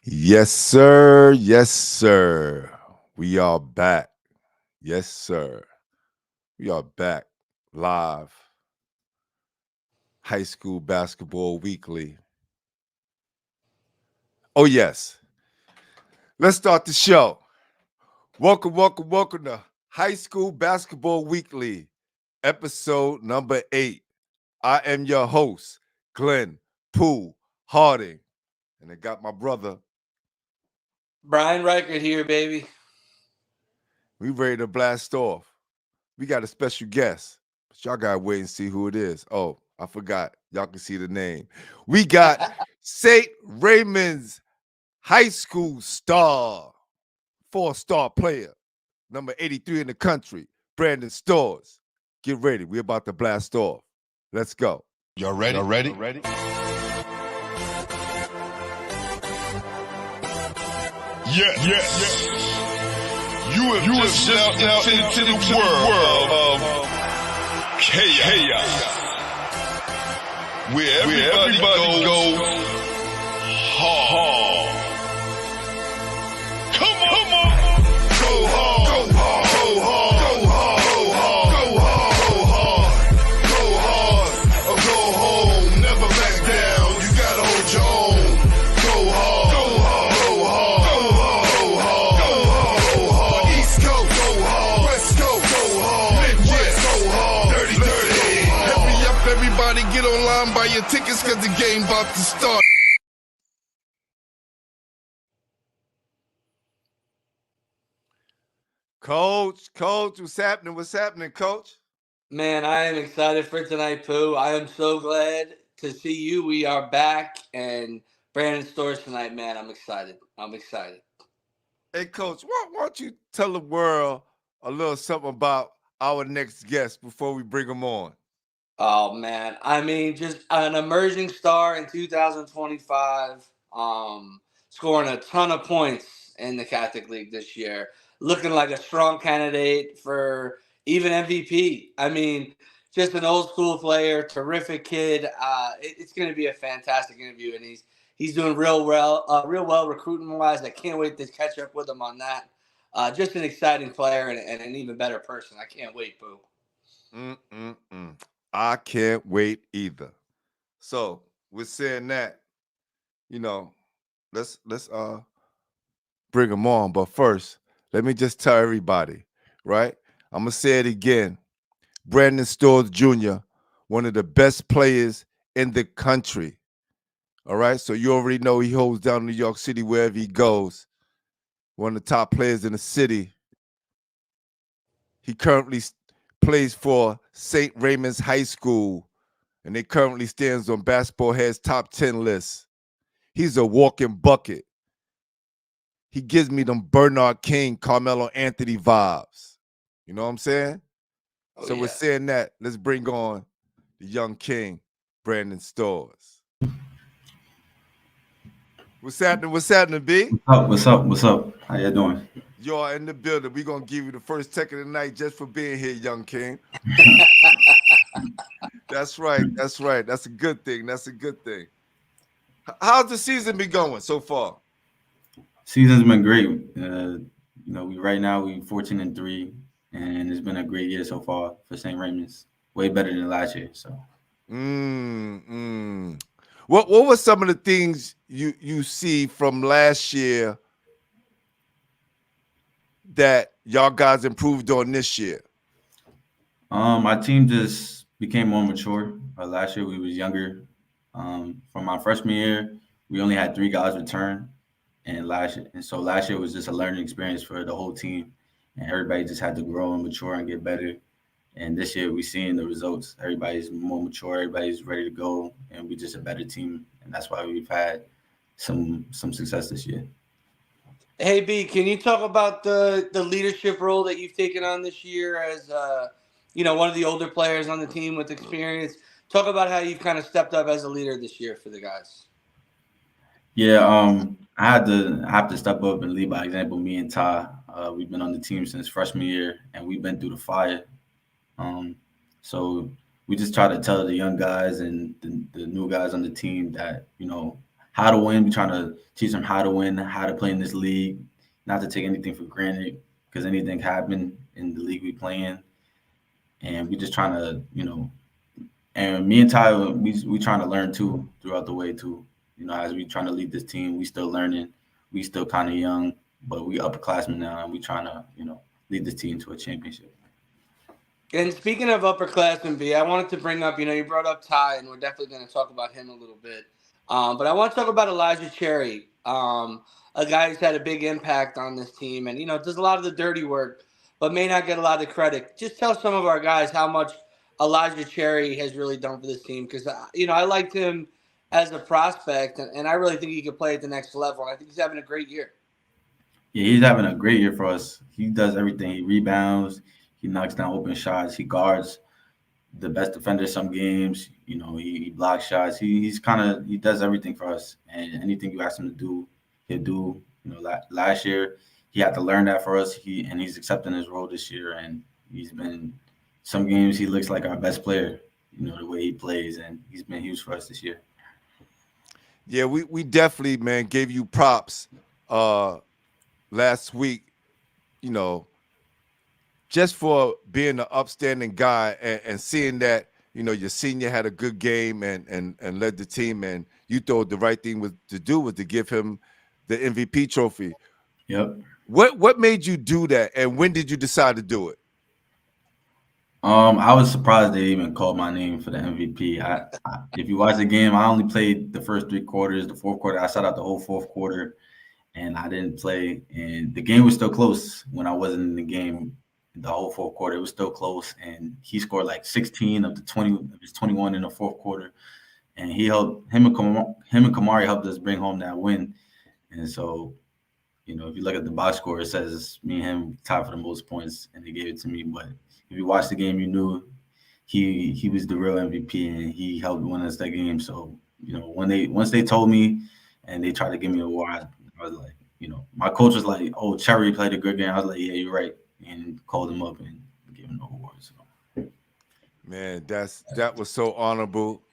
Yes, sir. Yes, sir. We are back. Yes, sir. We are back live. High School Basketball Weekly. Oh, yes. Let's start the show. Welcome to High School Basketball Weekly, episode number 8. I am your host, Glenn Pooh Harding. And I got my brother. Brian Reichert here, baby. We ready to blast off. We got a special guest, but y'all gotta wait and see who it is. Oh, I forgot. Y'all can see the name. We got St. Raymond's high school star, 4-star player, number 83 in the country, Brandon Stores. Get ready. We're about to blast off. Let's go. Y'all ready? Y'all ready? Yes. You have stepped out into the world of chaos, where everybody goes hard. Come on. Go hard. Go hard. Go hard. Go hard. Go hard. Go hard. Or go home. Never back down. You gotta hold your own. Go hard. Go hard. Go hard. Go hard. Go hard. East Coast. Go hard. West Coast. Go hard. Midwest. Go hard. Dirty. Hurry up, everybody. Get online. Buy your tickets, cause the game about to start. Coach, what's happening? What's happening, Coach? Man, I am excited for tonight, Pooh. I am so glad to see you. We are back, and Brandon Stores tonight, man. I'm excited. Hey, Coach, why don't you tell the world a little something about our next guest before we bring him on? Oh, man. I mean, just an emerging star in 2025, scoring a ton of points in the Catholic League this year, looking like a strong candidate for even MVP. I mean, just an old school player, terrific kid. It's going to be a fantastic interview, and he's doing real well recruiting wise. I can't wait to catch up with him on that. Just an exciting player and an even better person. I can't wait, Boo. Mm-mm-mm. I can't wait either. So, with saying that, you know, let's bring him on. But first, let me just tell everybody, right? I'm gonna say it again. Brandon Stores Jr., one of the best players in the country. All right. So you already know he holds down New York City wherever he goes. One of the top players in the city. He currently plays for St. Raymond's High School, and it currently stands on Basketball Head's top 10 list. He's a walking bucket. He gives me them Bernard King, Carmelo Anthony vibes. You know what I'm saying? Oh, So yeah. we're saying that. Let's bring on the young king, Brandon Stores. What's happening? What's happening, B? What's up? How you doing? You're in the building. We're going to give you the first tech of the night just for being here, young king. That's right. That's a good thing. How's the season been going so far? Season's been great. We right now we 14-3, and it's been a great year so far for St. Raymond's. Way better than last year. So Mm. What were some of the things you see from last year that y'all guys improved on this year? our team just became more mature. Last year we was younger. From my freshman year, we only had 3 guys return, and so last year was just a learning experience for the whole team, and everybody just had to grow and mature and get better. And this year we're seeing the results. Everybody's more mature. Everybody's ready to go, and we're just a better team. And that's why we've had some success this year. Hey B, can you talk about the leadership role that you've taken on this year as one of the older players on the team with experience? Talk about how you've kind of stepped up as a leader this year for the guys. Yeah, I have to step up and lead by example. Me and Ty, we've been on the team since freshman year, and we've been through the fire. Um, so we just try to tell the young guys and the new guys on the team that how to win. We're trying to teach them how to win, how to play in this league, not to take anything for granted because anything can happen in the league we play in. And we just trying to, and me and Ty, we trying to learn too throughout the way too. As we trying to lead this team, we still learning. We still kind of young, but we upperclassmen now, and we trying to, lead this team to a championship. And speaking of upperclassmen, B, I wanted to bring up, you brought up Ty, and we're definitely going to talk about him a little bit. But I want to talk about Elijah Cherry, a guy who's had a big impact on this team and, does a lot of the dirty work, but may not get a lot of credit. Just tell some of our guys how much Elijah Cherry has really done for this team because, I liked him as a prospect, and I really think he could play at the next level. And I think he's having a great year. Yeah, he's having a great year for us. He does everything. He rebounds, he knocks down open shots, he guards the best defender some games. He blocks shots. He does everything for us. And anything you ask him to do, he'll do. Last year he had to learn that for us. He's accepting his role this year, and he's been some games he looks like our best player. The way he plays, and he's been huge for us this year. Yeah, we definitely, man, gave you props last week, you know, just for being an upstanding guy and seeing that, your senior had a good game and led the team, and you thought the right thing to do was to give him the MVP trophy. Yep. What made you do that, and when did you decide to do it? I was surprised they even called my name for the MVP. If you watch the game, I only played the first 3 quarters. The fourth quarter, I sat out the whole fourth quarter, and I didn't play. And the game was still close when I wasn't in the game. The whole fourth quarter, it was still close, and he scored like 16 of the 20 of his 21 in the fourth quarter, and him and Kamari helped us bring home that win. And so, if you look at the box score, it says me and him tied for the most points, and they gave it to me. But if you watched the game, you knew he was the real MVP, and he helped win us that game. So, once they told me and they tried to give me an award, I was like, my coach was like, "Oh, Cherry played a good game." I was like, "Yeah, you're right," and called him up and gave him the award. So. Man, that was so honorable,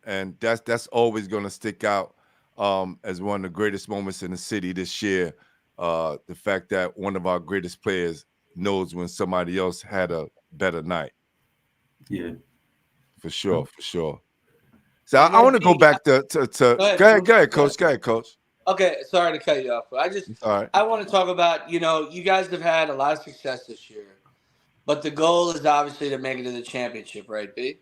and that's always going to stick out as one of the greatest moments in the city this year. The fact that one of our greatest players knows when somebody else had a better night. Yeah, for sure, for sure. So And I then want to go back to go ahead, coach. Go ahead, coach. Okay, sorry to cut you off, but All right. I want to talk about, you guys have had a lot of success this year, but the goal is obviously to make it to the championship, right, B?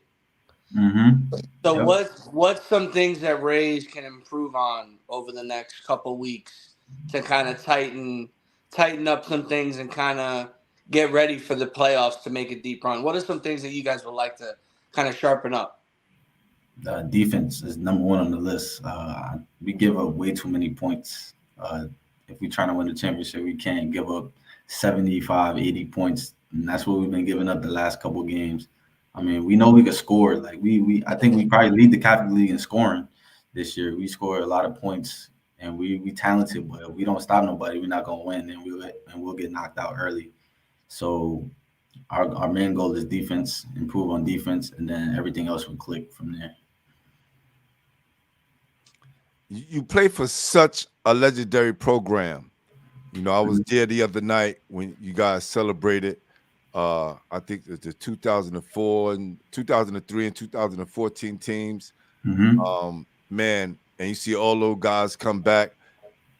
Mm-hmm. So Yep. what's some things that Rays can improve on over the next couple weeks to kind of tighten up some things and kind of get ready for the playoffs to make a deep run? What are some things that you guys would like to kind of sharpen up? Defense is number one on the list. We give up way too many points. If we're trying to win the championship, we can't give up 75, 80 points. And that's what we've been giving up the last couple of games. I mean, we know we could score. Like I think we probably lead the Catholic League in scoring this year. We score a lot of points, and we talented, but if we don't stop nobody, we're not gonna win, and we'll get knocked out early. So our main goal is defense, improve on defense, and then everything else will click from there. You play for such a legendary program. I was there the other night when you guys celebrated. I think the 2004 and 2003 and 2014 teams. Mm-hmm. Man, and you see all those guys come back,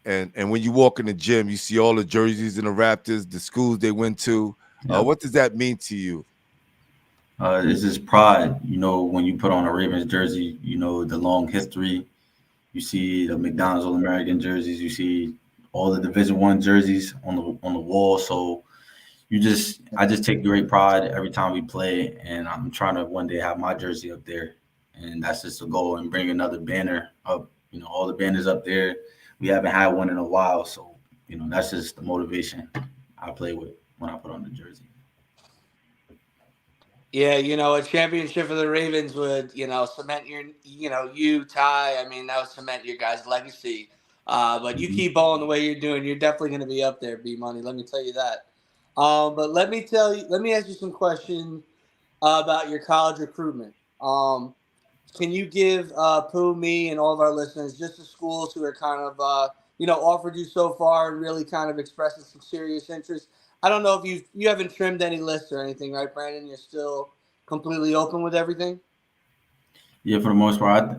and when you walk in the gym, you see all the jerseys and the Raptors, the schools they went to. Yep. What does that mean to you? It's just pride, when you put on a Ravens jersey, the long history. You see the McDonald's All-American jerseys. You see all the Division I jerseys on the wall. So I just take great pride every time we play, and I'm trying to one day have my jersey up there, and that's just the goal. And bring another banner up. All the banners up there. We haven't had one in a while, so that's just the motivation I play with when I put on the jersey. Yeah, a championship for the Ravens would, cement you, Ty. I mean, that would cement your guys' legacy. But you Mm-hmm. keep balling the way you're doing, you're definitely going to be up there, B Money. Let me tell you that. But let me ask you some questions about your college recruitment. can you give Pooh, me, and all of our listeners just the schools who are kind of offered you so far and really kind of expressing some serious interest? I don't know if you haven't trimmed any lists or anything, right, Brandon? You're still completely open with everything. Yeah, for the most part,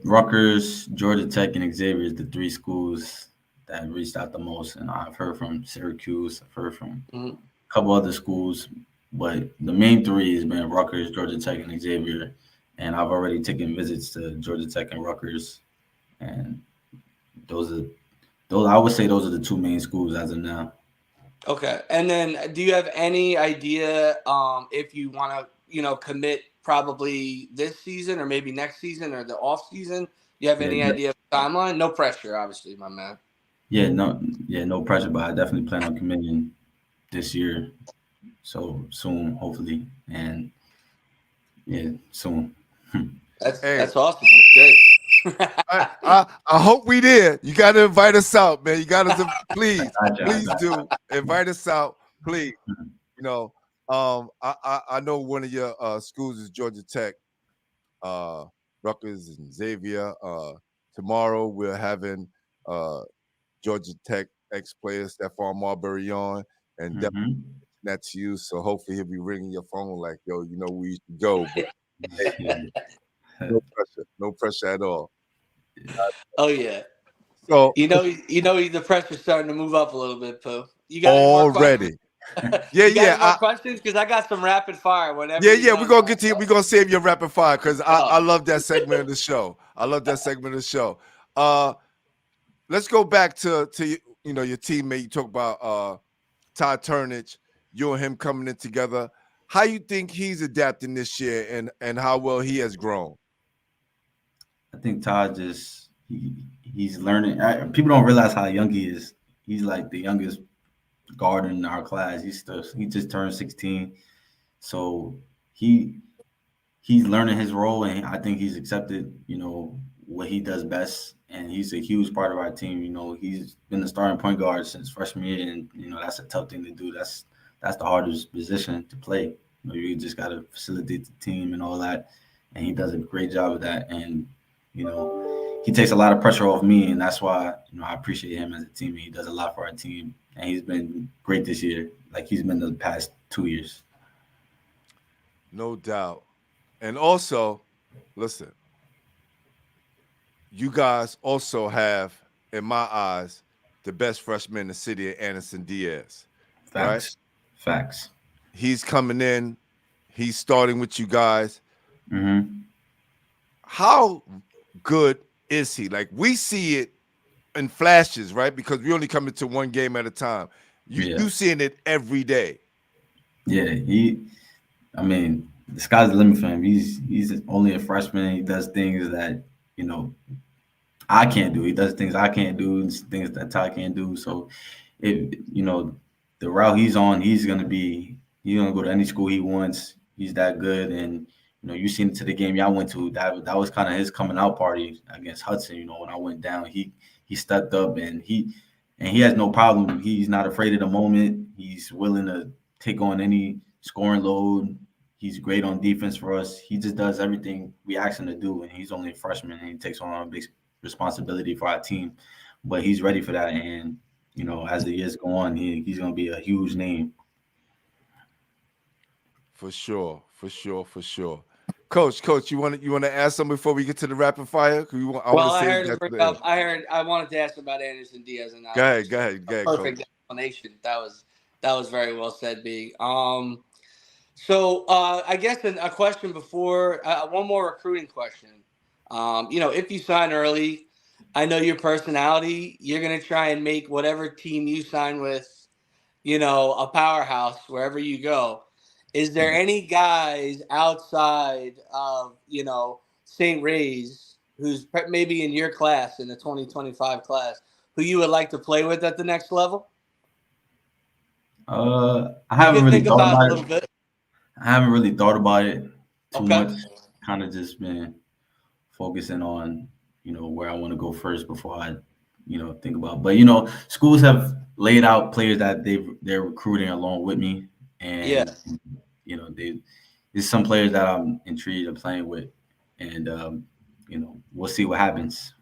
Rutgers, Georgia Tech, and Xavier is the three schools that reached out the most. And I've heard from Syracuse, I've heard from Mhm. a couple other schools, but the main three has been Rutgers, Georgia Tech, and Xavier. And I've already taken visits to Georgia Tech and Rutgers, and those are those. I would say those are the two main schools as of now. Okay. And then do you have any idea if you want to, commit probably this season or maybe next season or the off season? You have Yeah, any idea of the timeline? No pressure, obviously, my man. no pressure, but I definitely plan on committing this year, so soon, hopefully, and yeah, soon. Hey, That's awesome. That's great. I hope we did. You got to invite us out, man. You got to please, I please got do invite us out, please. you. You know, I know one of your schools is Georgia Tech, uh, Rutgers and Xavier. Tomorrow we're having uh Georgia Tech ex player Stephon Marbury on, and definitely Hmm. that to you. So hopefully he'll be ringing your phone like, yo, we should go. But hey, no pressure at all. Oh yeah. So The pressure's starting to move up a little bit, Pooh. You got any more questions? already, yeah, You got yeah, any more questions? Because I got some rapid fire whenever you're yeah. We're done. gonna get to you. We're gonna save your rapid fire because I Oh, love that segment of the show. I love that segment of the show. Uh, let's go back to your teammate. You talk about Todd Turnage, you and him coming in together. How you think he's adapting this year, and how well he has grown? I think Todd just he's learning. People don't realize how young he is. He's like the youngest guard in our class. He just turned 16, so he he's learning his role, and I think he's accepted, what he does best. And he's a huge part of our team. He's been the starting point guard since freshman year, and that's a tough thing to do. That's the hardest position to play. You just got to facilitate the team and all that, and he does a great job of that. And he takes a lot of pressure off me, and that's why I appreciate him as a teammate. He does a lot for our team, and he's been great this year, like he's been the past 2 years. No doubt. And also, listen, you guys also have, in my eyes, the best freshman in the city, Anderson Diaz, right? Facts, facts. He's coming in. He's starting with you guys. Hmm. How good is he? Like we see it in flashes, right? Because we only come into one game at a time. You Yeah, seeing it every day. yeah. I mean, the sky's the limit for him. He's only a freshman. He does things that you know I can't do. He does things I can't do, and things that Ty can't do. So, if the route he's on, he's gonna go to any school he wants. He's that good, and you seen it to the game y'all went to. That was kind of his coming out party against Hudson. When I went down, he stepped up, and he has no problem. He's not afraid of the moment. He's willing to take on any scoring load. He's great on defense for us. He just does everything we ask him to do, and he's only a freshman, and he takes on a big responsibility for our team. But he's ready for that, and as the years go on, he's going to be a huge name. For sure, for sure, for sure. Coach, you want to add something before we get to the rapid fire? I want well, to I save heard to that to bring the end. up. I wanted to ask about Anderson Diaz, and that Go was ahead, just go ahead, a go ahead, Coach. perfect explanation. That was very well said, B. So I guess a question before one more recruiting question. If you sign early, I know your personality. You're gonna try and make whatever team you sign with, a powerhouse wherever you go. Is there any guys outside of St. Ray's who's maybe in your class in the 2025 class who you would like to play with at the next level? I You haven't could really think thought about it a about little it. bit. I haven't really thought about it too Okay. much. Kind of just been focusing on where I want to go first before I think about. But schools have laid out players that they're recruiting along with me, Yeah. and they there's some players that I'm intrigued in playing with. and we'll see what happens.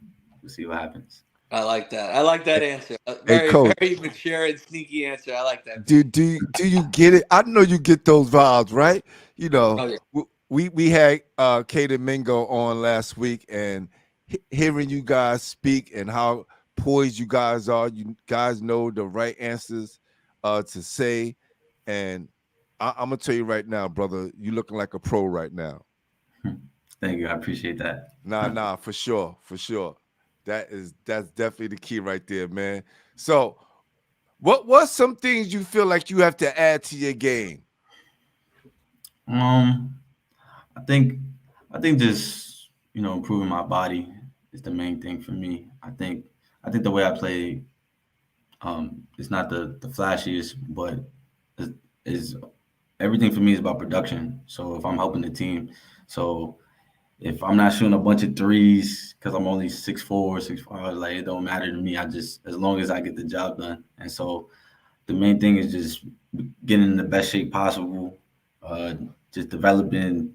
We'll see what happens. I like that. I like that answer. A Hey, very, coach, very mature and sneaky answer. I like that, do P. do you get it? I know you get those vibes, right? You know, Oh yeah. we had Kate and Mingo on last week, and hearing you guys speak and how poised you guys are, you guys know the right answers to say, and I'm gonna tell you right now, brother, you looking like a pro right now. Thank you. I appreciate that. Nah, for sure, for sure. That's definitely the key right there, man. So, what's some things you feel like you have to add to your game? Um, I think I think just improving my body is the main thing for me. I think the way I play it's not the flashiest, but is everything for me is about production. So if I'm helping the team, so if I'm not shooting a bunch of threes because I'm only 6'4", 6'5", like it don't matter to me. I just as long as I get the job done. And so the main thing is just getting in the best shape possible, uh, just developing,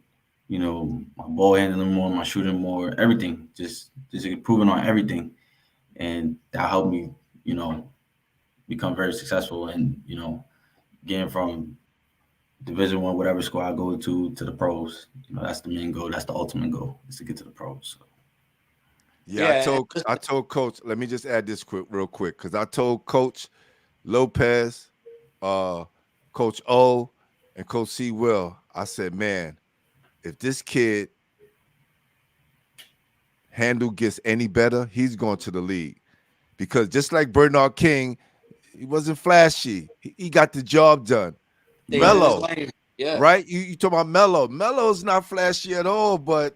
my ball handling more, my shooting more, everything. Just improving on everything, and that helped me, you know, become very successful and getting from Division 1, whatever school I go to the pros. That's the main goal. That's the ultimate goal is to get to the pros. So, Yeah, Yeah. I told coach, let me just add this real quick, because I told Coach Lopez, uh, Coach O, and Coach C Will, I said, man, if this kid handle gets any better, he's going to the league. Because just like Bernard King, he wasn't flashy. He got the job done. Stays in right, his Mellow, lane. Yeah. right? You talk about Mellow. Mellow's not flashy at all, but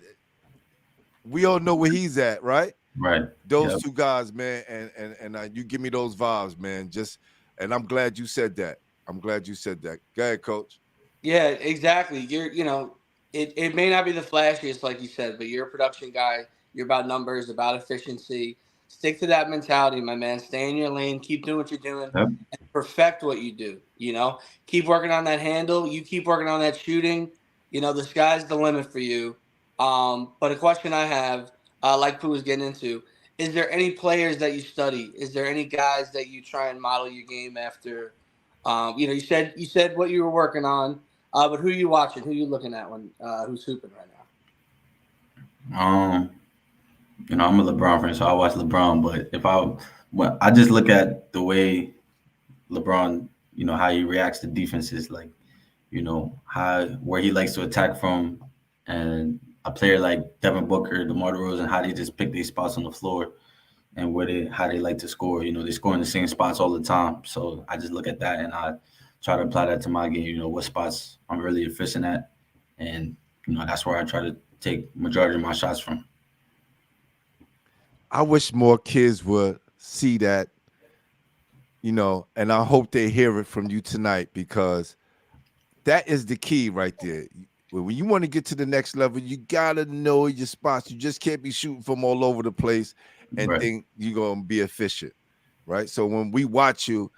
we all know where he's at, right? right, Those yep, two guys, man, and you give me those vibes, man. Just and I'm glad you said that. I'm glad you said that. Go ahead, coach. Yeah, exactly. It may not be the flashiest, like you said, but you're a production guy. You're about numbers, about efficiency. Stick to that mentality, my man. Stay in your lane. Keep doing what you're doing, yep, and perfect what you do. Keep working on that handle. You keep working on that shooting. The sky's the limit for you. But a question I have, like Pooh was getting into, is there any players that you study? Is there any guys that you try and model your game after? You said what you were working on. But who are you watching? Who are you looking at when who's hooping right now? um, I'm a LeBron fan, so I watch LeBron. But when I just look at the way LeBron, how he reacts to defenses, like how where he likes to attack from, and a player like Devin Booker, DeMar DeRozan, how they just pick these spots on the floor and how they like to score. They score in the same spots all the time. So I just look at that and I try to apply that to my game. What spots I'm really efficient at, and that's where I try to take majority of my shots from. I wish more kids would see that, and I hope they hear it from you tonight, because that is the key right there. When you want to get to the next level, you gotta know your spots. You just can't be shooting from all over the place and Right. think you're gonna be efficient, right? So when we watch you,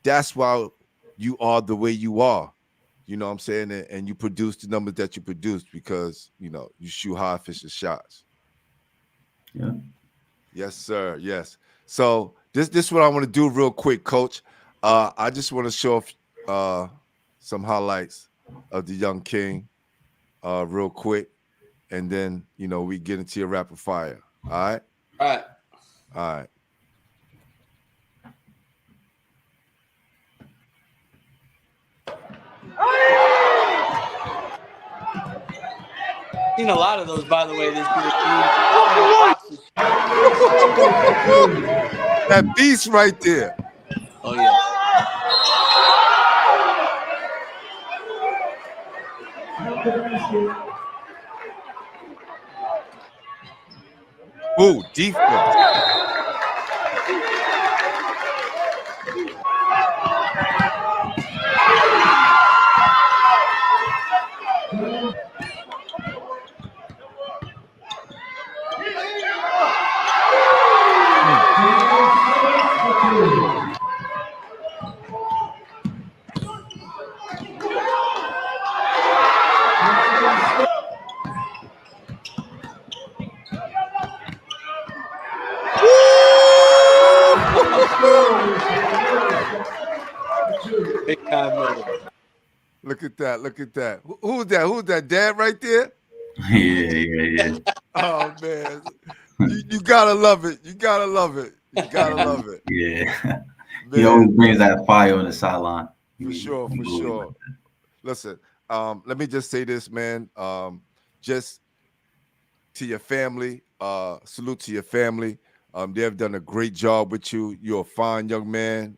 that's why you are the way you are. You know what I'm saying? And you produce the numbers that you produce because you shoot high efficient shots. Yeah. Yes, sir. Yes. So this is what I want to do real quick, coach. I just want to show off some highlights of the young king real quick, and then we get into your rapid fire. All right. All right. All right. Seen a lot of those, by the way, this year. How many blocks is That beast right there. Oh yeah. Ooh, defense. 5 million. Look at that. Look at that. Who's that? Who's that? Dad right there? Yeah. Oh man. You gotta love it. You gotta love it. You gotta love it. Yeah. He always Man, brings that fire on the sideline. for sure, for sure. Listen, let me just say this, man. Just to your family, salute to your family. They have done a great job with you. You're a fine young man,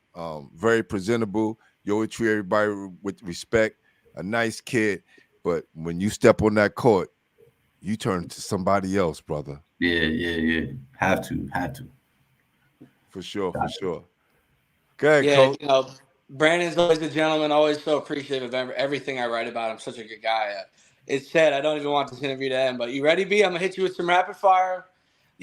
very presentable. You always treat everybody with respect, a nice kid. But when you step on that court, you turn to somebody else, brother. Yeah. Have to. For sure, for sure. Go ahead, Yeah, coach. Brandon's always a gentleman, always so appreciative of everything I write about him. Such a good guy. It's sad. I don't even want this interview to end, but you ready, B? I'm going to hit you with some rapid fire.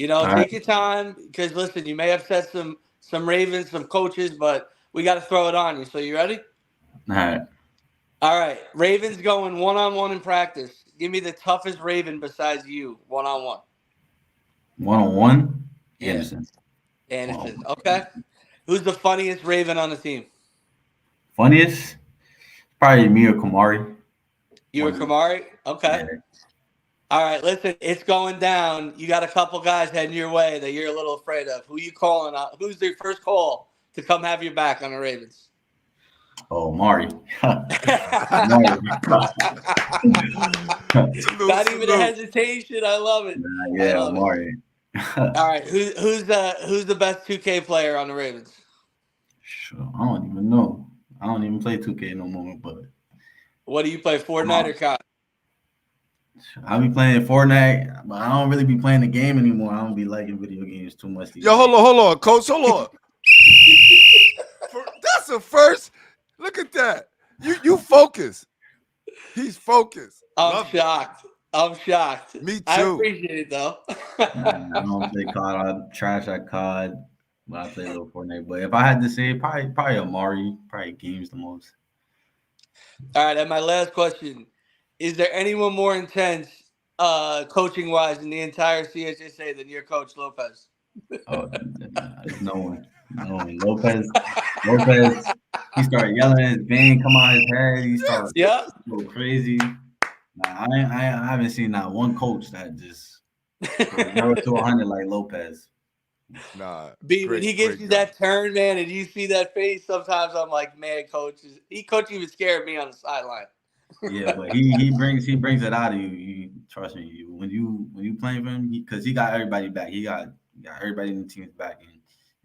All right. Take your time because, listen, you may upset some Ravens, some coaches, but we got to throw it on you. So you ready? All right. All right. Ravens going one-on-one in practice. Give me the toughest Raven besides you, one-on-one. 1-on-1. Yeah. Anderson. Anderson. Okay. Who's the funniest Raven on the team? Funniest? Probably me or Kamari. You or One of them. Kamari? Okay. Yeah. All right, listen, it's going down. You got a couple guys heading your way that you're a little afraid of. Who you calling out? Who's their first call to come have your back on the Ravens? Oh, Mari. Salute, Not even a salute. hesitation. I love it. I Yeah, love it. Mari. All right, who's the best 2K player on the Ravens? Sure. I don't even know. I don't even play 2K no more, but What do you play, Fortnite or COD? I be playing Fortnite, but I don't really be playing the game anymore. I don't be liking video games too much these Yo, days. hold on, coach. Hold on. That's a first. Look at that. You focus. He's focused. I'm Love it. shocked. I'm shocked. Me I too. appreciate it though. I don't play COD. I trash at COD, but I play a little Fortnite. But if I had to say, probably Amari, probably games the most. All right, and my last question: is there anyone more intense, coaching wise, in the entire CHSA than your coach Lopez? Oh, no one. Lopez. He started yelling. His vein come out his head. He started Yeah. go crazy. Nah, I haven't seen not one coach that just go 0 to 100 like Lopez. Nah, B, when he gives great you guy. that turn, man, and you see that face, sometimes I'm like, man, coach even scared me on the sideline. Yeah, but he brings it out of you. Trust me. When you playing for him, because he got everybody back. He got everybody in the team's back,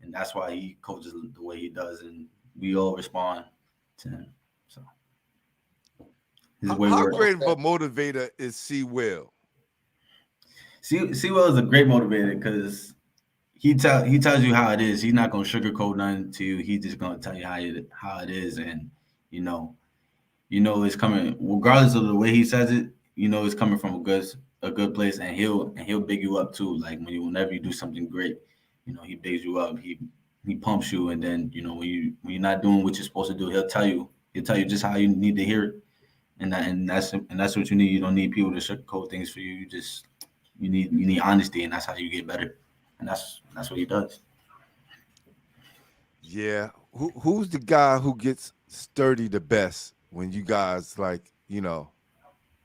and that's why he coaches the way he does, and we all respond to him. So his way How works. great of a motivator is C. Will? Sewell is a great motivator because he tells you how it is. He's not gonna sugarcoat nothing to you. He's just gonna tell you how it is, and you know it's coming regardless of the way he says it. It's coming from a good place, and he'll big you up too. Like whenever you do something great, he bigs you up. He pumps you, and then when you're not doing what you're supposed to do, he'll tell you just how you need to hear it, and that's what you need. You don't need people to sugarcoat things for you. You need honesty, and that's how you get better, and that's what he does. Yeah. Who's the guy who gets sturdy the best when you guys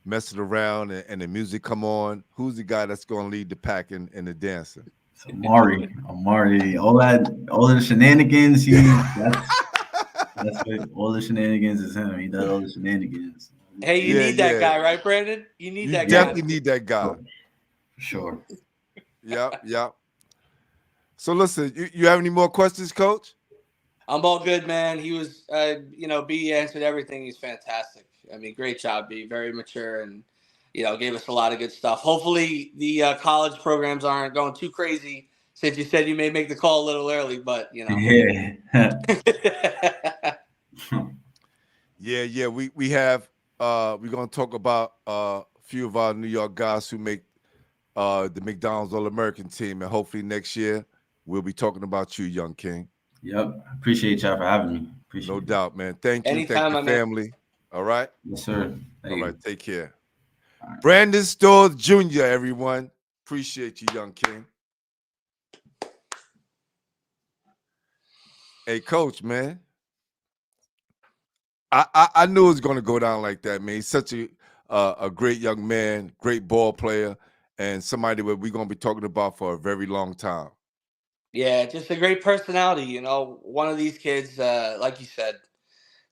messing around and the music come on? Who's the guy that's gonna lead the pack in the dancing? Amari, all the shenanigans. That's what all the shenanigans is him. He does all the shenanigans. Hey, you need that guy, right, Brandon? You need You that definitely guy. need that guy. For sure. Yep. So listen, you have any more questions, Coach? I'm all good, man. He was, B answered everything. He's fantastic. I mean, great job, B. Very mature and, gave us a lot of good stuff. Hopefully the college programs aren't going too crazy since you said you may make the call a little early, but, Yeah. Yeah. We have we're gonna talk about a few of our New York guys who make the McDonald's All-American team, and hopefully next year we'll be talking about you, young King. Yep. Appreciate y'all for having me. Appreciate No it. doubt, man. Thank you. Anytime, Thank your my man. family. All right. Yes, sir. All right. Take care. All right. Brandon Stores Jr., everyone. Appreciate you, young King. Hey, Coach, man. I knew it was going to go down like that, man. He's such a great young man, great ball player, and somebody that we're going to be talking about for a very long time. Yeah, just a great personality. You know, one of these kids, like you said,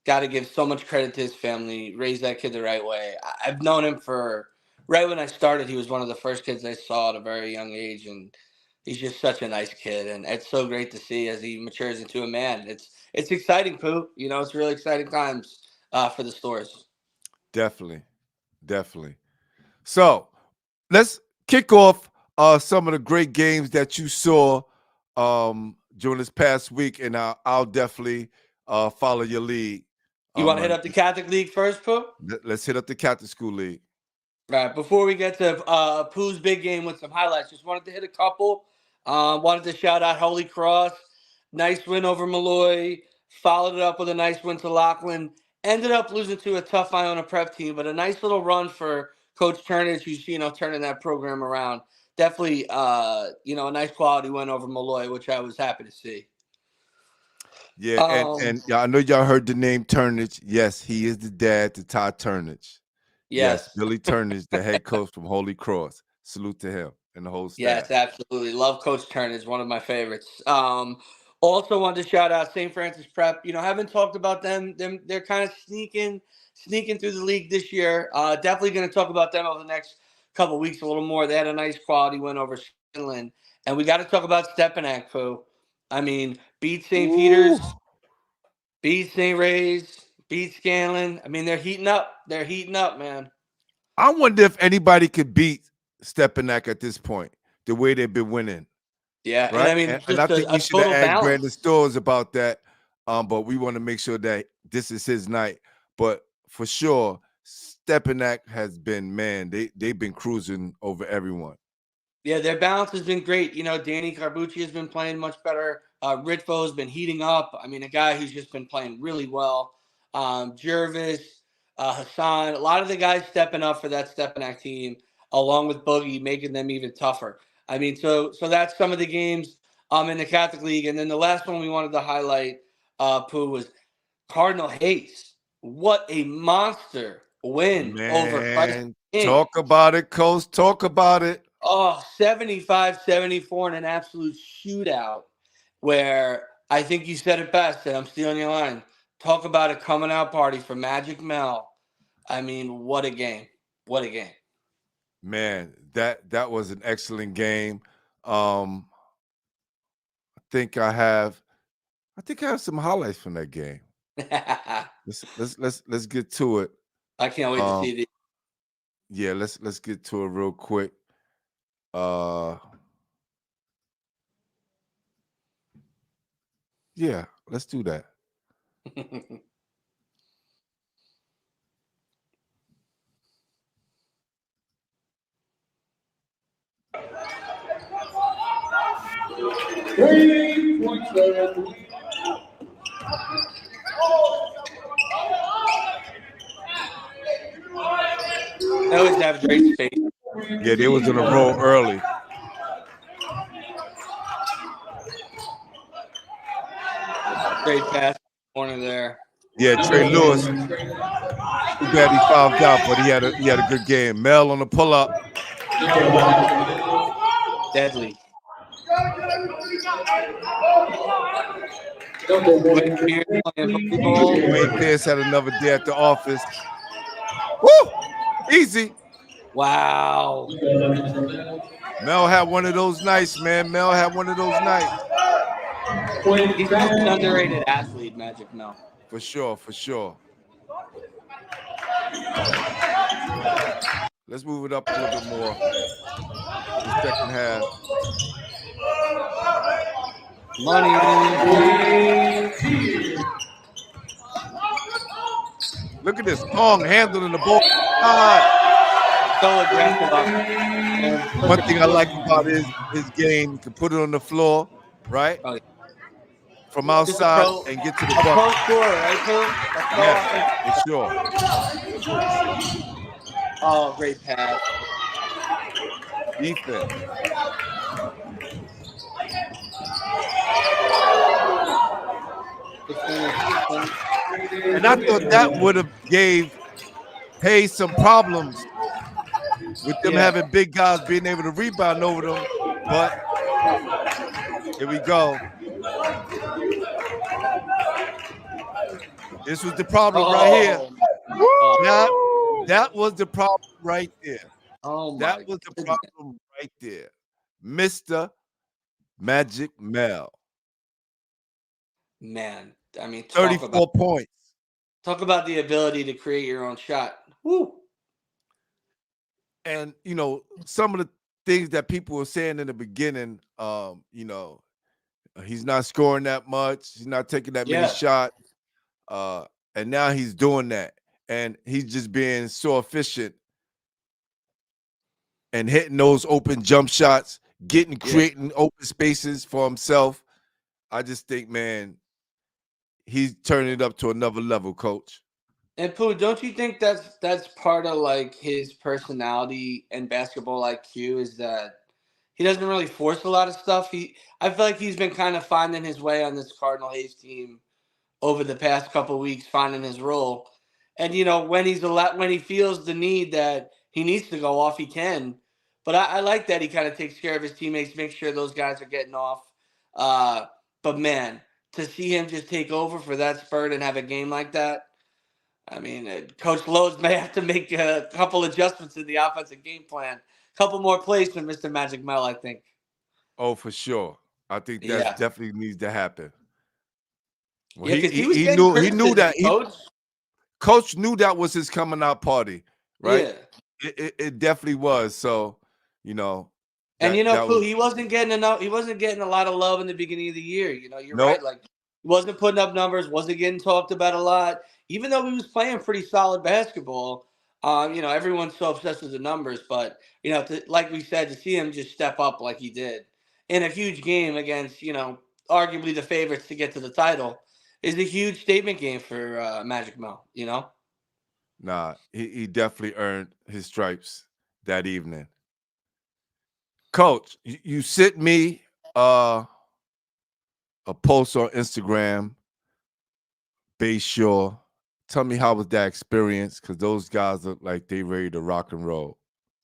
got to give so much credit to his family. Raised that kid the right way. I've known him for right when I started. He was one of the first kids I saw at a very young age, and he's just such a nice kid. And it's so great to see as he matures into a man. It's exciting, Pooh. You know, it's really exciting times for the stores. Definitely, definitely. So let's kick off some of the great games that you saw during this past week, and I'll definitely follow your lead. You want to hit up the Catholic League first, Pooh? Let's hit up the Catholic School League. Right. Before we get to Pooh's big game with some highlights, just wanted to hit a couple. Wanted to shout out Holy Cross. Nice win over Malloy. Followed it up with a nice win to Lachlan. Ended up losing to a tough Iona Prep team, but a nice little run for Coach Turnage, who's turning that program around. Definitely, a nice quality win over Malloy, which I was happy to see. Yeah, and I know y'all heard the name Turnage. Yes, he is the dad to Todd Turnage. Yes, Billy Turnage, the head coach from Holy Cross. Salute to him and the whole staff. Yes, absolutely. Love Coach Turnage, one of my favorites. Also wanted to shout out St. Francis Prep. You know, haven't talked about them. They're kind of sneaking through the league this year. Definitely going to talk about them over the next couple of weeks a little more. They had a nice quality win over Finland. And we got to talk about Stepanak, Pooh. I mean, beat St. Peter's, beat St. Ray's, beat Scanlon. I mean, they're heating up. They're heating up, man. I wonder if anybody could beat Stepanak at this point, the way they've been winning. Yeah, right. And I mean, and I think we should have asked balance. Brandon Stores about that. But we want to make sure that this is his night. But for sure, Stepanak has been, man, they've been cruising over everyone. Yeah, their balance has been great. You know, Danny Carbucci has been playing much better. Ritvo has been heating up. I mean, a guy who's just been playing really well. Jervis, Hassan, a lot of the guys stepping up for that Stepanak team, along with Boogie, making them even tougher. I mean, so that's some of the games in the Catholic League. And then the last one we wanted to highlight, Pooh, was Cardinal Hayes. What a monster win over Christ. Talk about it, Coach. Talk about it. Oh, 75-74 in an absolute shootout where I think you said it best, and I'm stealing your line. Talk about a coming out party for Magic Mel. I mean, what a game. What a game. Man, that was an excellent game. I think I have some highlights from that game. let's get to it. I can't wait to see these. Yeah, let's get to it real quick. Yeah, let's do that. They always have great space. Yeah, they was on a roll early. Great pass corner there. Yeah, Trey Lewis. Too bad he fouled out, but he had a good game. Mel on the pull up. Deadly. Wayne Pierce had another day at the office. Woo! Easy. Wow. Mel had one of those nights, man. Mel had one of those nights. He's an underrated athlete, Magic Mel. For sure, for sure. Let's move it up a little bit more. The second half. Money. Look at this. Tong handling the ball. So aggressive. One thing I like about his game, you can put it on the floor, right? Oh, yeah. From outside and get to the bucket. Pro scorer, right, Phil? Yeah, for sure. Oh, great pass. Defense. Good finish. And And I thought that would have gave Hayes some problems with them yeah. having big guys being able to rebound over them. But here we go. This was the problem right here. Oh, oh, That that was the problem right there. oh That my was the goodness, problem right there. Mr. Magic Mel. man. I mean, 34 points. talk about the ability to create your own shot. Woo. And some of the things that people were saying in the beginning, he's not scoring that much, he's not taking that many Yeah. shots. And now he's doing that. And he's just being so efficient and hitting those open jump shots, Yeah. creating open spaces for himself. I just think, man, he's turning it up to another level, coach. And Pooh, don't you think that's part of like his personality and basketball IQ is that he doesn't really force a lot of stuff. I feel like he's been kind of finding his way on this Cardinal Hayes team over the past couple of weeks, finding his role. And when when he feels the need that he needs to go off, he can. But I like that he kind of takes care of his teammates, make sure those guys are getting off. Uh, but man, to see him just take over for that spurt and have a game like that, I mean, Coach Lowe's may have to make a couple adjustments in the offensive game plan. A couple more plays from Mr. Magic Mel, I think. Oh, for sure. I think that Yeah. definitely needs to happen. Well, Yeah, he because he he, was he getting knew he knew criticism, that Coach. coach knew that was his coming out party, right? Yeah. It definitely was. So, you know, And that Pooh, was he wasn't getting enough. He wasn't getting a lot of love in the beginning of the year. You're right. nope. Like he wasn't putting up numbers, wasn't getting talked about a lot. Even though he was playing pretty solid basketball, everyone's so obsessed with the numbers. But like we said, to see him just step up like he did in a huge game against arguably the favorites to get to the title is a huge statement game for Magic Mel. Nah, he definitely earned his stripes that evening. Coach, you sent me a post on Instagram, Bayshore. Tell me how was that experience? Because those guys look like they ready to rock and roll.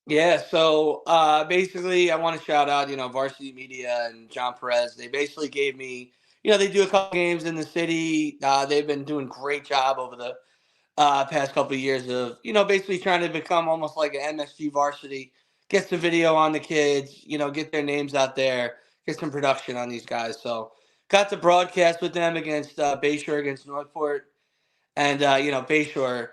Yeah, so basically, I want to shout out, Varsity Media and John Perez. They basically gave me, they do a couple games in the city. They've been doing great job over the past couple of years of, basically trying to become almost like an MSG varsity, get some video on the kids, get their names out there, get some production on these guys. So got to broadcast with them against Bayshore against Northport. And Bayshore,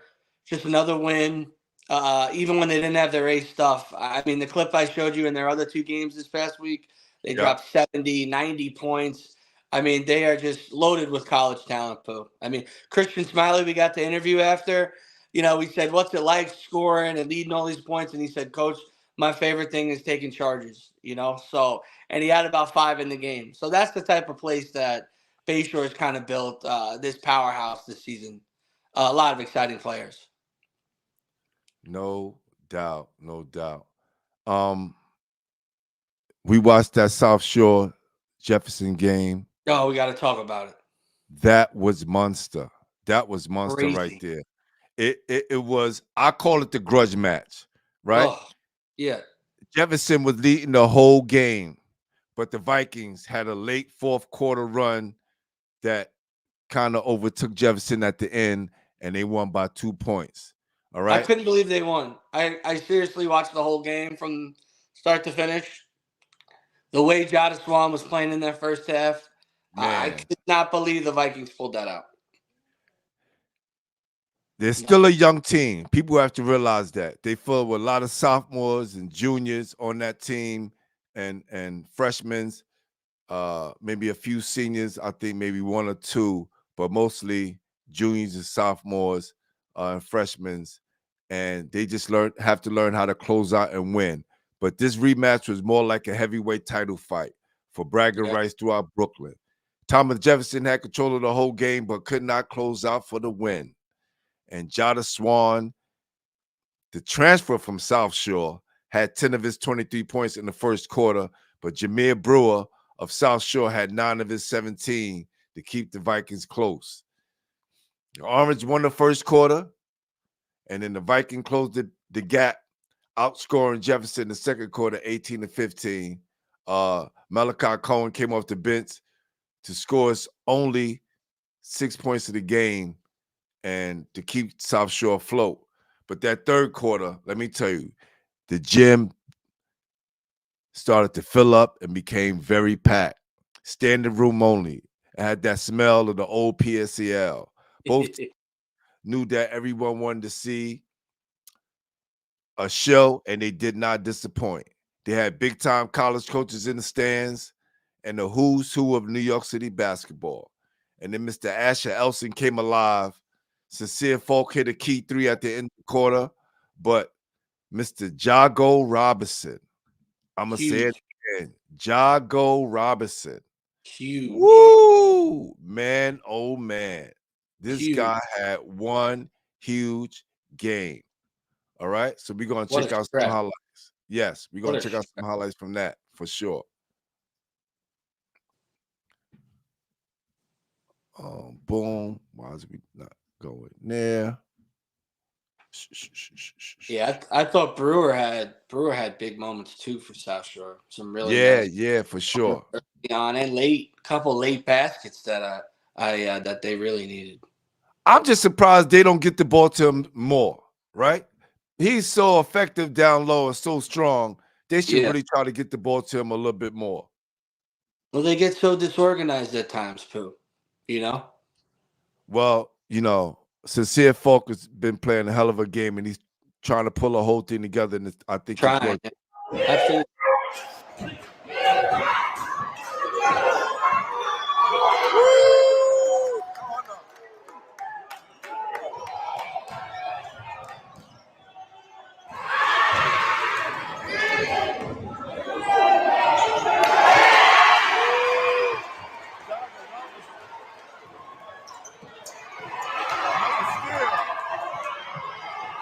just another win. Even when they didn't have their ace stuff. I mean, the clip I showed you in their other two games this past week, they Yep. dropped 70, 90 points. I mean, they are just loaded with college talent, Pooh. I mean, Christian Smiley, we got to interview after. We said, what's it like scoring and leading all these points? And he said, Coach, my favorite thing is taking charges, So, and he had about 5 in the game. So that's the type of place that Bayshore has kind of built this powerhouse this season. A lot of exciting players. No doubt, no doubt. We watched that South Shore Jefferson game. Oh, we got to talk about it. That was monster. That was monster right Crazy. there. It was, I call it the grudge match, right? Oh, yeah. Jefferson was leading the whole game, but the Vikings had a late fourth quarter run that kind of overtook Jefferson at the end, and they won by 2 points. All I right. couldn't believe they won. I seriously watched the whole game from start to finish. The way Jada Swan was playing in that first half, I Man, could not believe the Vikings pulled that out. they're No. still a young team. People have to realize that. They filled with a lot of sophomores and juniors on that team and freshmen, maybe a few seniors, I think maybe 1 or 2, but mostly juniors and sophomores and freshmen. And they just have to learn how to close out and win. But this rematch was more like a heavyweight title fight for bragging Yeah. rights throughout Brooklyn. Thomas Jefferson had control of the whole game, but could not close out for the win. And Jada Swan, the transfer from South Shore, had 10 of his 23 points in the first quarter, but Jameer Brewer of South Shore had 9 of his 17 to keep the Vikings close. The Orange won the first quarter, and then the Viking closed the gap, outscoring Jefferson in the second quarter, 18-15. Malachi Cohen came off the bench to score his only 6 points of the game and to keep South Shore afloat. But that third quarter, let me tell you, the gym started to fill up and became very packed. Standing room only. It had that smell of the old PSCL. Both knew that everyone wanted to see a show, and they did not disappoint. They had big-time college coaches in the stands and the who's who of New York City basketball. And then Mr. Asher Elson came alive. Sincere Folk hit a key three at the end of the quarter, but Mr. Jago Robinson, I'm going to say it Huge. again, Jago Robinson. Huge. Woo! Man, oh man. This Huge. guy had one huge game. All right. So we're going to What check a out some stretch. highlights. Yes, we're going What to a check out some stretch. highlights from that for sure. Boom. Why is we not going there? Yeah, I thought Brewer had big moments too for South Shore. Some really nice Yeah, for sure. on and couple late baskets that that they really needed. I'm just surprised they don't get the ball to him more, right? He's so effective down low and so strong. They should Yeah. really try to get the ball to him a little bit more. Well, they get so disorganized at times, Pooh. You know? Well, Sincere Folk has been playing a hell of a game, and he's trying to pull a whole thing together, and I think it's Trying. working. Absolutely.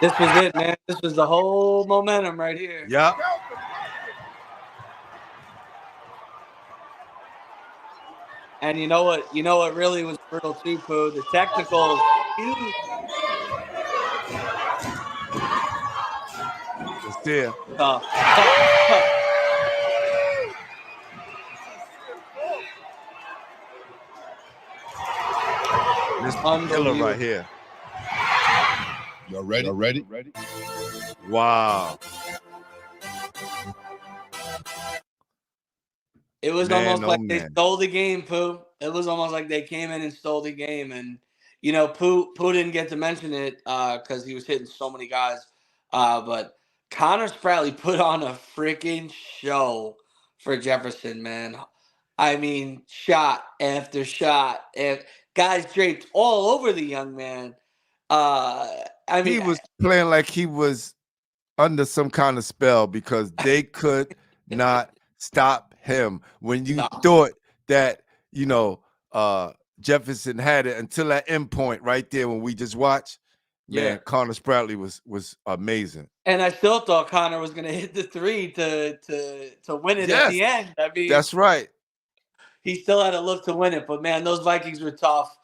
This was it, man. This was the whole momentum right here. Yeah. And you know what? You know what really was brutal too, Pooh? The technical. Huge. Sincere. Tough. Tough. This killer Unbelievable. right here. Y'all ready? Y'all ready? Wow. It was Man, almost oh, like they man. stole the game, Pooh. It was almost like they came in and stole the game. And, Pooh didn't get to mention it because he was hitting so many guys. But Connor Spratly put on a freaking show for Jefferson, man. I mean, shot after shot. And guys draped all over the young man. He was playing like he was under some kind of spell because they could not stop him. When you thought that, Jefferson had it until that end point right there when we just watched, man, Connor Spratly was amazing. And I still thought Connor was going to hit the three to win it at the end. I mean, that's right. He still had a look to win it, but man, those Vikings were tough.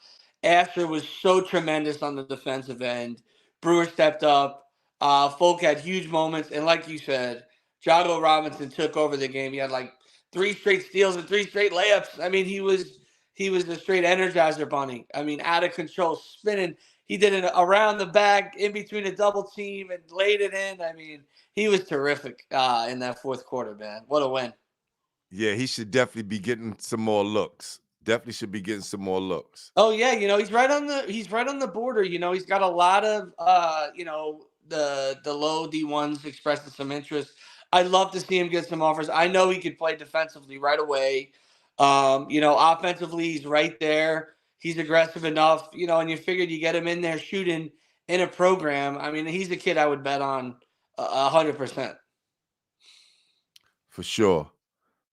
Asher was so tremendous on the defensive end. Brewer stepped up. Folk had huge moments, and like you said, Jago Robinson took over the game. He had like 3 straight steals and 3 straight layups. I mean, he was a straight energizer bunny. I mean, out of control, spinning. He did it around the back, in between a double team, and laid it in. I mean, he was terrific in that fourth quarter, man. What a win. Yeah, he should definitely be getting some more looks. Definitely should be getting some more looks. Oh yeah, he's right on the border. He's got a lot of the low D1s expressing some interest. I'd love to see him get some offers. I know he could play defensively right away. Offensively he's right there. He's aggressive enough, and you figured you get him in there shooting in a program. I mean, he's a kid I would bet on 100%. For sure.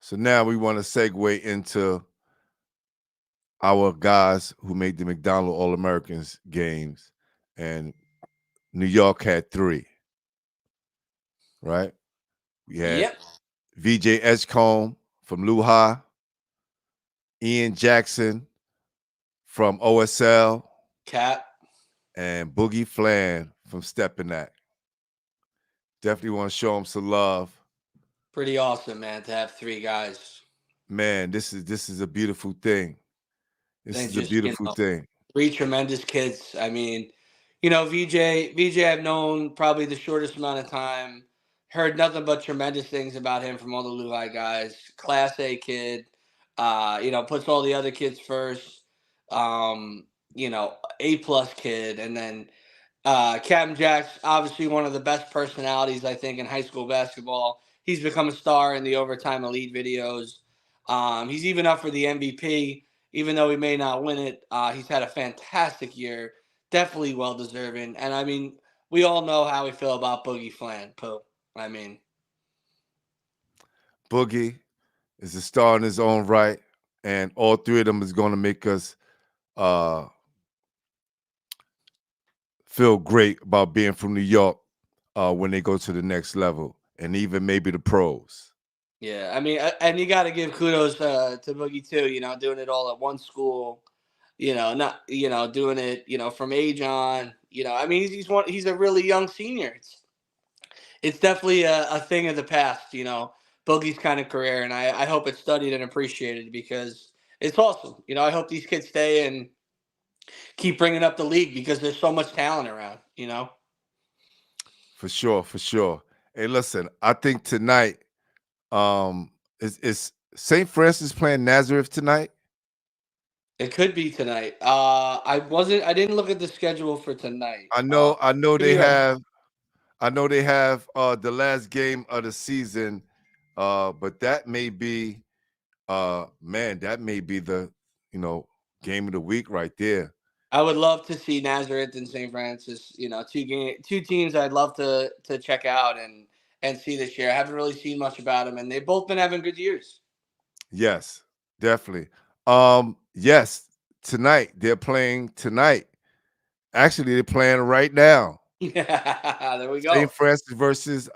So now we want to segue into our guys who made the McDonald All-Americans games, and New York had 3. Right? We had VJ Edgecombe from Lehigh, Ian Jackson from OSL, Cat, and Boogie Flan from Steppin' That. Definitely want to show him some love. Pretty awesome, man, to have three guys. Man, this is a beautiful thing. This And is a just, beautiful thing. three tremendous kids. I mean, VJ I've known probably the shortest amount of time. Heard nothing but tremendous things about him from all the Lehigh guys. Class A kid. Puts all the other kids first. A+ kid, and then Captain Jack's obviously one of the best personalities, I think, in high school basketball. He's become a star in the Overtime Elite videos. He's even up for the MVP, even though he may not win it. He's had a fantastic year, definitely well deserving. And I mean, we all know how we feel about Boogie Flan, Pooh. I mean, Boogie is a star in his own right, and all three of them is going to make us uh, feel great about being from New York when they go to the next level, and even maybe the pros. yeah, I mean, and you got to give kudos to Boogie too. Doing it all at one school. Not doing it. From age on. I mean, he's a really young senior. It's definitely a thing of the past. Boogie's kind of career, and I hope it's studied and appreciated because it's awesome. I hope these kids stay and keep bringing up the league because there's so much talent around. For sure, for sure. Hey, listen, I think tonight is St. Francis playing Nazareth tonight? It could be tonight. I didn't look at the schedule for tonight. I know Maybe they you're- have the last game of the season, but that may be that may be the game of the week right there. I would love to see Nazareth and St. Francis. Two teams I'd love to check out and see this year. I haven't really seen much about them, and they've both been having good years. Yes, definitely. Yes, tonight they're playing tonight. Actually, they're playing right now. There we St. go. Francis versus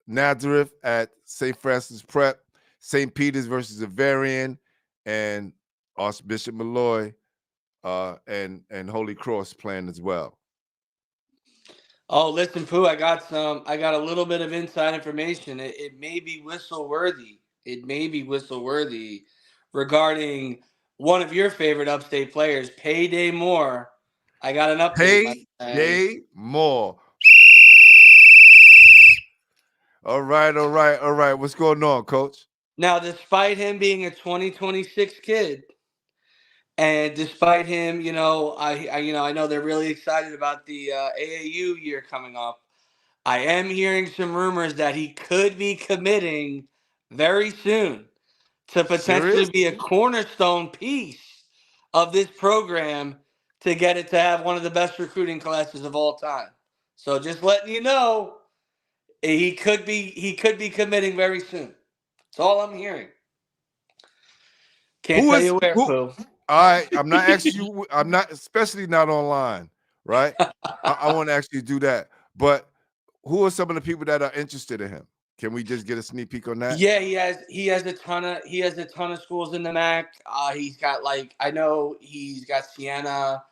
Nazareth at St. Francis Prep. St. Peter's versus Avarian, and Archbishop Malloy and Holy Cross playing as well. Oh, listen, Pooh, I got a little bit of inside information. It may be whistle worthy. It may be whistle worthy regarding one of your favorite upstate players, Payday Moore. I got an update, my friend. Payday more. All right, all right, all right. What's going on, Coach? Now, despite him being a 2026 kid, and despite him, I know they're really excited about the AAU year coming up. I am hearing some rumors that he could be committing very soon to potentially Serious? be a cornerstone piece of this program to get it to have one of the best recruiting classes of all time. So just letting you know, he could be committing very soon. That's all I'm hearing. Can't Who tell is you where, who? Pooh. All right, I'm not asking you. I'm not, especially not online, right? I want to actually do that. But who are some of the people that are interested in him? Can we just get a sneak peek on that? Yeah, he has a ton of schools in the MAC. He's got I know he's got Siena.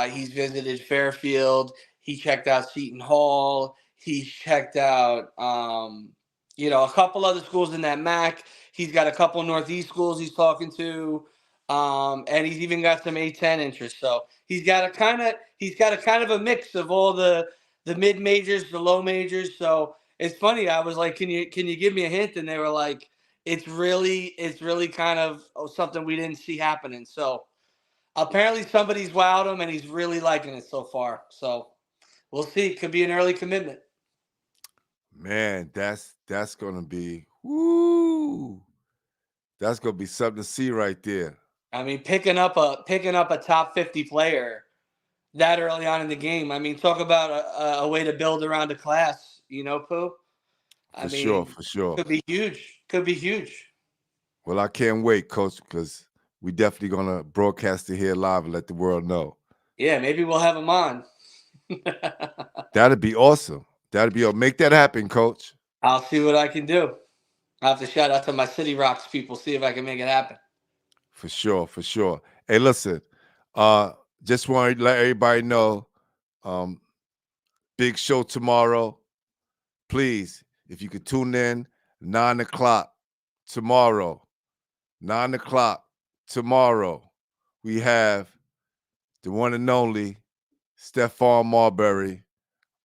He's visited Fairfield. He checked out Seton Hall. He's checked out a couple other schools in that MAC. He's got a couple Northeast schools he's talking to. And he's even got some A10 interest. So he's got a kind of a mix of all the mid majors, the low majors. So it's funny. I was like, can you give me a hint? And they were like, it's really kind of something we didn't see happening. So apparently somebody's wowed him and he's really liking it so far. So we'll see. Could be an early commitment. Man, that's gonna be woo. That's gonna be something to see right there. I mean, picking up a top 50 player that early on in the game. I mean, talk about a way to build around a class, Pooh. I For sure, mean, for sure. could be huge. Could be huge. Well, I can't wait, Coach, because we definitely gonna broadcast it here live and let the world know. Yeah, maybe we'll have him on. That'd be awesome. Make that happen, Coach. I'll see what I can do. I'll have to shout out to my City Rocks people, see if I can make it happen. For sure, for sure. Hey, listen, just want to let everybody know Big show tomorrow. Please, if you could tune in, 9 o'clock tomorrow. 9 o'clock tomorrow. We have the one and only Stephon Marbury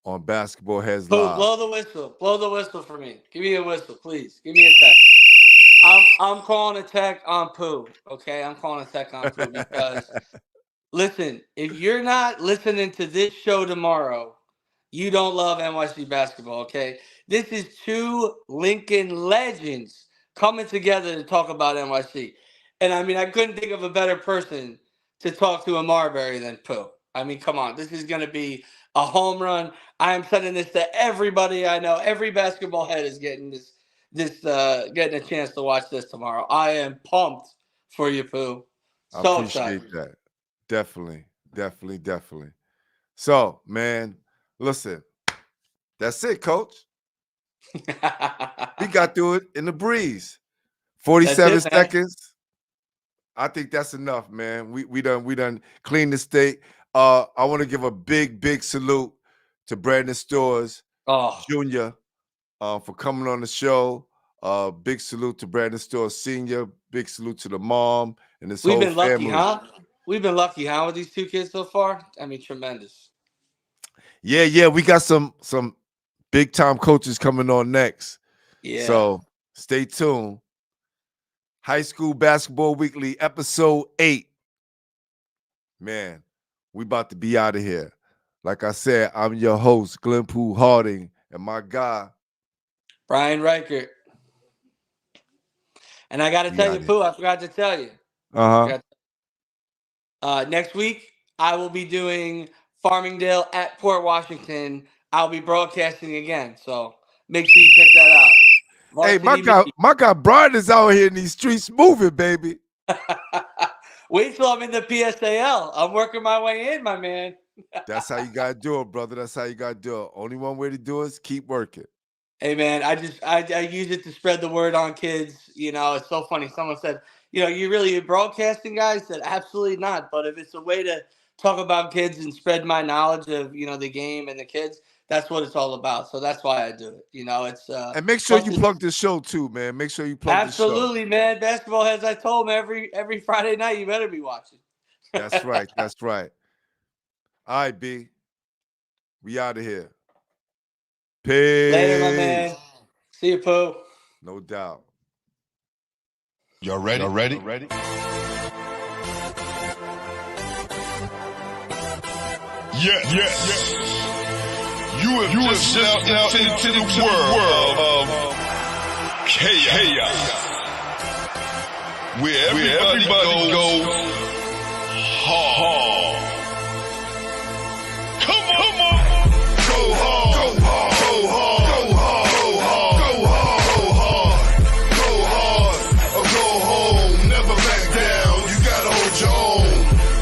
on Basketball Heads Pooh, Live. blow the whistle. Blow the whistle for me. Give me a whistle, please. Give me a tech. I'm calling a tech on Pooh. Okay, I'm calling a tech on Pooh because listen, if you're not listening to this show tomorrow, you don't love NYC basketball. Okay, this is two Lincoln legends coming together to talk about NYC, and I mean I couldn't think of a better person to talk to in Marbury than Pooh. I mean, come on, this is going to be a home run. I am sending this to everybody I know. Every basketball head is getting getting a chance to watch this tomorrow. I am pumped for you, Pooh. I So appreciate excited. that. Definitely. So, man, listen, that's it, Coach. We got through it in the breeze. 47 That's it, man. seconds. I think that's enough, man. We done cleaned the state. I want to give a big salute to Brandon Stores Jr. For coming on the show. Big salute to Brandon Stores Sr. Big salute to the mom and his We've whole been lucky, family. huh? We've been lucky, huh, with these two kids so far? I mean, tremendous. Yeah, we got some big time coaches coming on next. Yeah. So stay tuned. High School Basketball Weekly, episode 8. Man, we about to be out of here. Like I said, I'm your host, Glenn Pooh Harding, and my guy, Brian Reichert. And I got to tell you, Pooh, I forgot to tell you. Next week, I will be doing Farmingdale at Port Washington. I'll be broadcasting again, so make sure you check that out. Hey, my guy Brian is out here in these streets moving, baby. Wait till I'm in the PSAL. I'm working my way in, my man. That's how you gotta do it, brother. That's how you gotta do it. Only one way to do it is keep working. Hey, man, I use it to spread the word on kids. You know, it's so funny. Someone said, you know, you really a broadcasting guy? I said, absolutely not. But if it's a way to talk about kids and spread my knowledge of, you know, the game and the kids, that's what it's all about. So that's why I do it. You know, it's and make sure you plug this show too, man. Make sure you plug this show. Absolutely, man. Basketball Heads, I told them every Friday night you better be watching. That's right. That's right. All right, B. We out of here. Peace. Later, my man. See you, Pooh. No doubt. Y'all ready? Yes. You have just stepped into the world of chaos. Where everybody goes hard. Come on. Go hard. Go hard. Go hard. Go hard. Go hard. Go hard. Or go home. Never back down. You gotta hold your own.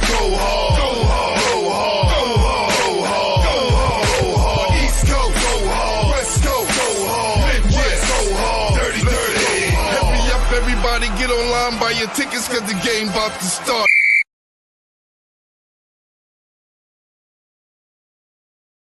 Go hard. Go hard. Go hard. Go hard. Go hard. Go hard. East Coast. Go hard. West Coast. Go hard. Midwest. Go hard. Dirty. Hurry up, everybody. Get online. Buy your tickets, cause the game about to start.